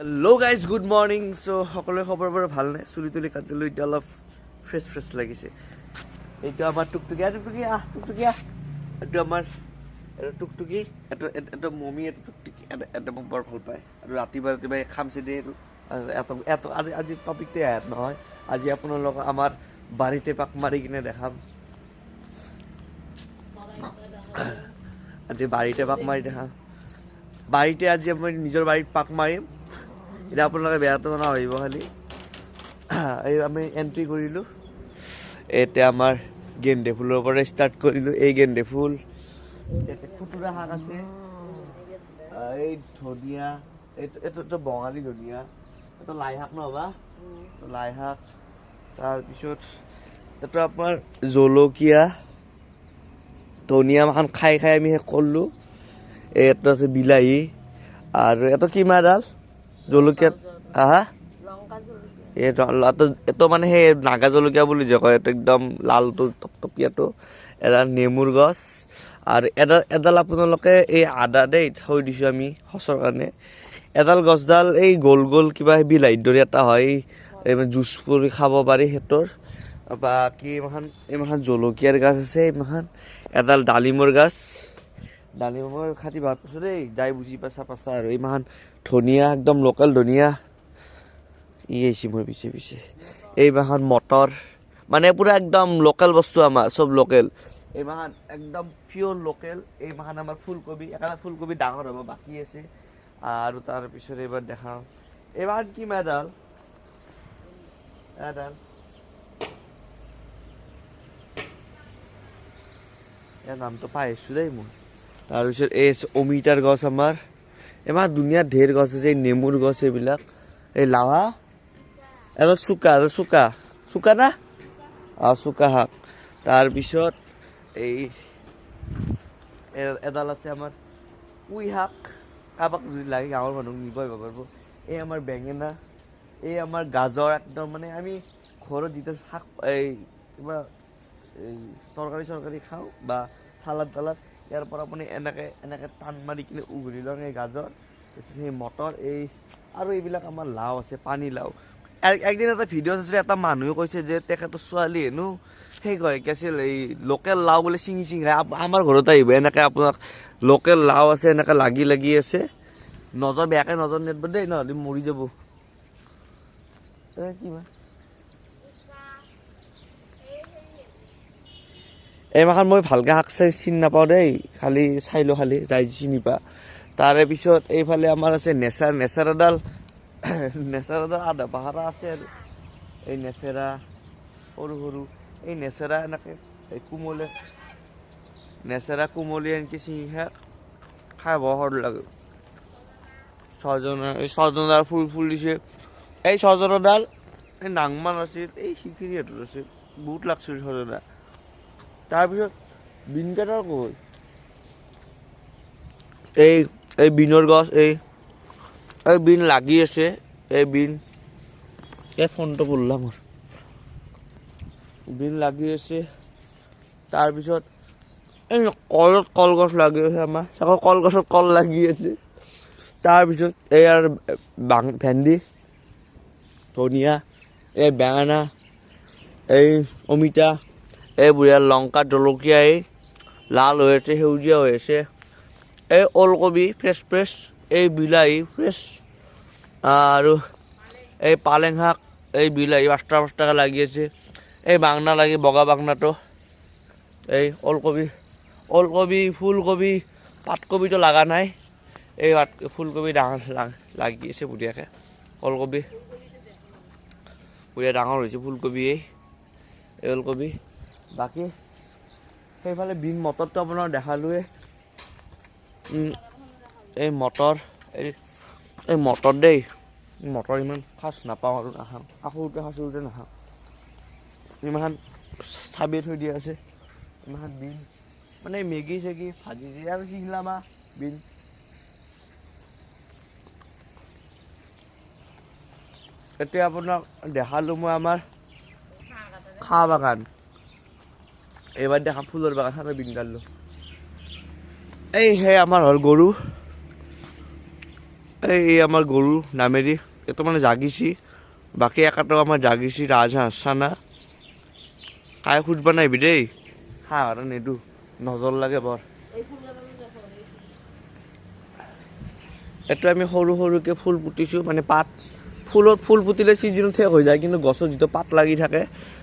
Hello' guys good morning. So' সকলোৰে খবৰ বাৰু ভাল নাই? চুলি তুলি কাটিলোঁ, এতিয়া অলপ ফ্ৰেছ লাগিছে। এইটো আমাৰ টুকটুকি এইটো আমাৰ টুকটুকি, এটা মমি, এটা টুকটুকি, এটা মোক বৰ ভাল পায়। আৰু ৰাতিপুৱা খামচি দিয়ে এইটো। আজি টপিকটো ইয়াত নহয়, আজি আপোনালোকক আমাৰ বাৰীতে পাক মাৰি কিনে দেখাম। আজি বাৰীতে পাক মাৰি দেখাম। বাৰীতে আজি মই নিজৰ বাৰীত পাক মাৰিম। এতিয়া আপোনালোকে বেয়াটো নাভাবিব খালি। এই আমি এণ্ট্ৰি কৰিলোঁ। এতিয়া আমাৰ গেন্দে ফুলৰ পৰা ষ্টাৰ্ট কৰিলোঁ। এই গেন্দে ফুল, ইয়াতে খুতুৰা শাক আছে, এই ধনিয়া, এইটো বঙালী ধনিয়া, এইটো লাই শাক নহবা, লাই শাক। তাৰপিছত এইটো আপোনাৰ জলকীয়া, ধনিয়া মাখান খাই আমি শেষ কৰিলোঁ। এইটো আছে বিলাহী, আৰু এইটো কিমাডাল জলকীয়া, এইটো মানে সেই নাগা জলকীয়া বুলি যে কয়, এইটো একদম লালটো টপটপীয়াটো। এডাল নেমুৰ গছ, আৰু এডাল আপোনালোকে এই আদা দেই থৈ দিছোঁ আমি সঁচৰ কাৰণে। এডাল গছডাল এই গোল কিবা বিলাহীৰ দৰে এটা হয়, এই জুচ কৰি খাব পাৰি সেইটোৰ। বাকী এইমাখান জলকীয়াৰ গাছ আছে, এইমাখান এডাল ডালিমৰ গাছ। ডালিমৰ খাতি ভাত কৈছোঁ দেই, যাই বুজি পাইছা আৰু এইমাখান ধনিয়া, একদম লোকেল ধনিয়া। আহিছে মোৰ পিছে এইমাখান মটৰ, মানে পুৰা একদম লোকেল বস্তু, আমাৰ চব লোকেল। এইমাখান একদম পিয়'ৰ লোকেল। এইমাখান আমাৰ ফুলকবি, এটা ফুলকবি ডাঙৰ হ'ব বাকী আছে। আৰু তাৰপিছত এইবাৰ দেখাওঁ এইমাখান কি এডাল ইয়াৰ নামটো পাই আছোঁ দেই মই। তাৰপিছত এই অমিতাৰ গছ আমাৰ, ইমান ধুনীয়া ঢেৰ গছ আছে। এই নেমুৰ গছ, এইবিলাক এই লাৱা, এটা চুকা না চুকা শাক। তাৰপিছত এই এডাল আছে আমাৰ পুই শাক, কাৰোবাক যদি লাগে গাঁৱৰ মানুহক নিব আহিব পাৰিব। এই আমাৰ বেঙেনা, এই আমাৰ গাজৰ, একদম মানে আমি ঘৰত যিটো শাক, এই কিবা এই তৰকাৰী খাওঁ বা চালাড ইয়াৰ পৰা আপুনি এনেকে টান মাৰি কিনে উঘলি লওঁ। এই গাজৰ, সেই মটৰ, এই আৰু এইবিলাক আমাৰ লাও আছে, পানী লাও। একদিন এটা ভিডিঅ' চাইছিলোঁ, এটা মানুহে কৈছে যে তেখেতৰ ছোৱালী হেনো সেই কয় কি আছিল, এই লোকেল লাও বোলে চিঙি খায়। আমাৰ ঘৰত আহিব, এনেকৈ আপোনাক লোকেল লাও আছে, এনেকৈ লাগি আছে। বেয়াকৈ নজৰ নেদব দেই, নহ'লে মৰি যাব। এইমাখান মই ভালকৈ শাক চিনি নাপাওঁ দেই, খালি চাই যাই চিনি পা। তাৰে পিছত এইফালে আমাৰ আছে নেচাৰ এডাল আধা পাহাৰা আছে। আৰু এই নেচেৰা সৰু এই নেচেৰা এনেকৈ কোমলীয়া এনেকৈ চিঙি খাই বৰ সোৱাদ লাগে। ছজনাৰ ফুল দিছে। এই ছজনাডাল এই নাংমান আছিল, এই সিখিনিহঁতৰ আছিল, বহুত লাগছিল ছজনা। তাৰপিছত বিন কেইডাল ক'ত? এই বিনৰ গছ, এই বিন লাগি আছে। এই বিন, এই ফোনটো পৰলা মোৰ, বিন লাগি আছে। তাৰপিছত এই কলগছ লাগি আছে আমাৰ, আকৌ কলগছত কল লাগি আছে। তাৰপিছত এই আৰু ভেন্দি, ধনিয়া, এই বেঙেনা, এই অমিতা, এই বুঢ়া লংকা, জলকীয়া, এই লাল হৈ আছে, সেউজীয়া হৈ আছে। এই ওলকবি ফ্ৰেছ, এই বিলাহী ফ্ৰেছ, আৰু এই পালেং শাক, এই বিলাহী 5 টকা লাগি আছে। এই বাংনা লাগি, বগা বাংনাটো, এই ওলকবি, ফুলকবি, পাতকবিটো লগা নাই। এই ফুলকবি ডাঙৰ লাগি আছে বঢ়িয়াকৈ। ওলকবি বঢ়িয়া ডাঙৰ হৈছে ফুলকবি, এই ওলকবি। বাকী সেইফালে বিন, মটৰটো আপোনাৰ দেখালোৱে। এই মটৰ, এই মটৰ দেই, মটৰ ইমান সাজ নাপাওঁ আৰু নাখাওঁ, সাঁচোৰুতে নাখাওঁ। ইমান চাবিয়ে থৈ দিয়া আছে। ইমান বিন, মানে মেগী চেগি ভাজি আৰু চিংলা মাহ, বিন। এতিয়া আপোনাক দেখালোঁ মই আমাৰ চাহ বাগান। এইবাৰ দেখাম ফুলৰ বাগান, সাৰা বিন গালোঁ। সেই আমাৰ হ'ল গৰু, এই আমার গরু নামেরি এত মানে জাগিছি বাকি একাটাও আমার জাগিছি রাজহাঁস সানা কায় খুঁজবা নাইবি দেই হ্যাঁ আর নেদু নজর লাগে বৰ এইটো আমি সৰু সৰুকৈ ফুল পুতিছোঁ মানে পাত ফুলত ফুল পুতিলে ছিজনত শেষ হৈ যায় কিন্তু গছত যিটো পাত লাগি থাকে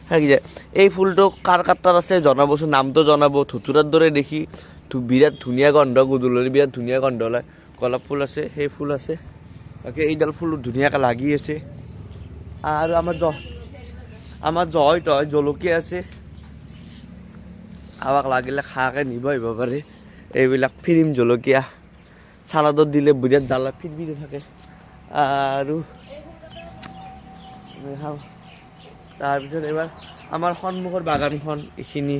থাকি যায় এই ফুলটো কাৰ তাত আছে জনাবচোন নামটো জনাব ধতুৰাৰ দৰে দেখি বিৰাট ধুনীয়া গন্ধ গধূলি বিৰাট ধুনীয়া গন্ধ ওলায় গোলাপ ফুল আছে সেই ফুল আছে বাকী এইডাল ফুল ধুনীয়াকৈ লাগি আছে আৰু আমাৰ জয় তয় জলকীয়া আছে আমাক লাগিলে খাকে নিব আহিব পাৰে এইবিলাক ফিৰিম জলকীয়া চালাদত দিলে বিৰাট জ্বালা ফিৰফিৰি থাকে আৰু তাৰপিছত এইবাৰ আমাৰ সন্মুখৰ বাগানখন এইখিনি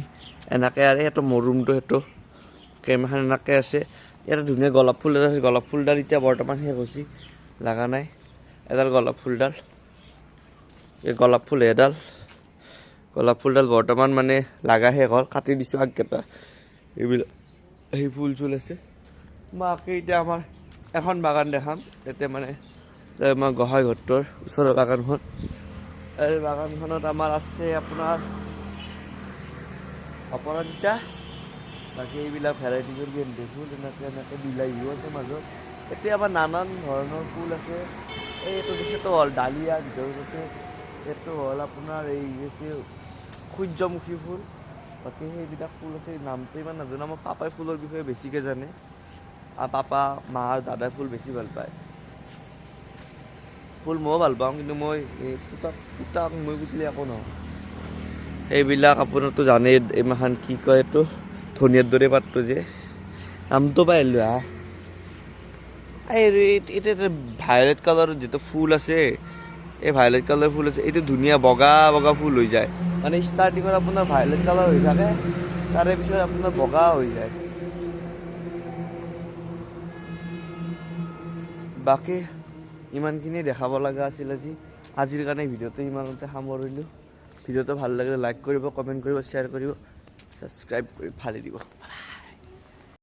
এনেকৈ আৰু সেইটো মোৰ ৰুমটো সেইটো কেইমাখান এনেকৈ আছে ইয়াতে ধুনীয়া গোলাপ ফুল আছে গোলাপ ফুলডাল এতিয়া বৰ্তমান শেষ হৈছে লগা নাই এডাল গোলাপ ফুলডাল এই গোলাপ ফুল এডাল গোলাপ ফুলডাল বৰ্তমান মানে লাগা শেষ হ'ল কাটি দিছোঁ আগকেইটা এইবিলাক সেই ফুল চুল আছে মই আকৌ এতিয়া আমাৰ এখন বাগান দেখাম তাতে মানে আমাৰ গোহাঁই ঘৰটোৰ ওচৰৰ বাগানখন এই বাগানখনত আমাৰ আছে আপোনাৰ অপৰাজিতা বাকী এইবিলাক ভেৰাইটিজৰ গেন্দু ফুল এনেকৈ বিলাহীও আছে মাজত এতিয়া আমাৰ নানান ধৰণৰ ফুল আছে এইটো সেইটো হ'ল ডালিয়া ভিতৰত আছে এইটো হ'ল আপোনাৰ এই আছে সূৰ্যমুখী ফুল বাকী সেইবিলাক ফুল আছে নামটো ইমান নাজানো আমাৰ পাপাই ফুলৰ বিষয়ে বেছিকৈ জানে আৰু পাপা মা আৰু দাদাই ফুল বেছি ভাল পায় ফুল ময়ো ভাল পাওঁ কিন্তু মই এই পুতাক মই পুতিলে একো নহয় এইবিলাক আপোনাৰতো জানেই এইমাখান কি কয় এইটো ধনিয়াৰ দৰে পাতটো যে নামটো পাই আহিলোঁ এতিয়া ভায়লেট কালাৰৰ যিটো ফুল আছে এই ভায়লেট কালাৰৰ ফুল আছে এইটো ধুনীয়া বগা বগা ফুল হৈ যায় মানে ষ্টাৰ্টিঙত আপোনাৰ ভায়লেট কালাৰ হৈ থাকে তাৰে পিছত আপোনাৰ বগা হৈ যায় বাকী ইমানখিনি দেখাব লগা আছিল আজিৰ কাৰণে ভিডিঅ'টো ইমানতে সামৰিলোঁ ভিডিঅ'টো ভাল লাগিলে লাইক কৰিব কমেণ্ট কৰিব শ্বেয়াৰ কৰিব ছাবস্ক্ৰাইব কৰি ফালি দিব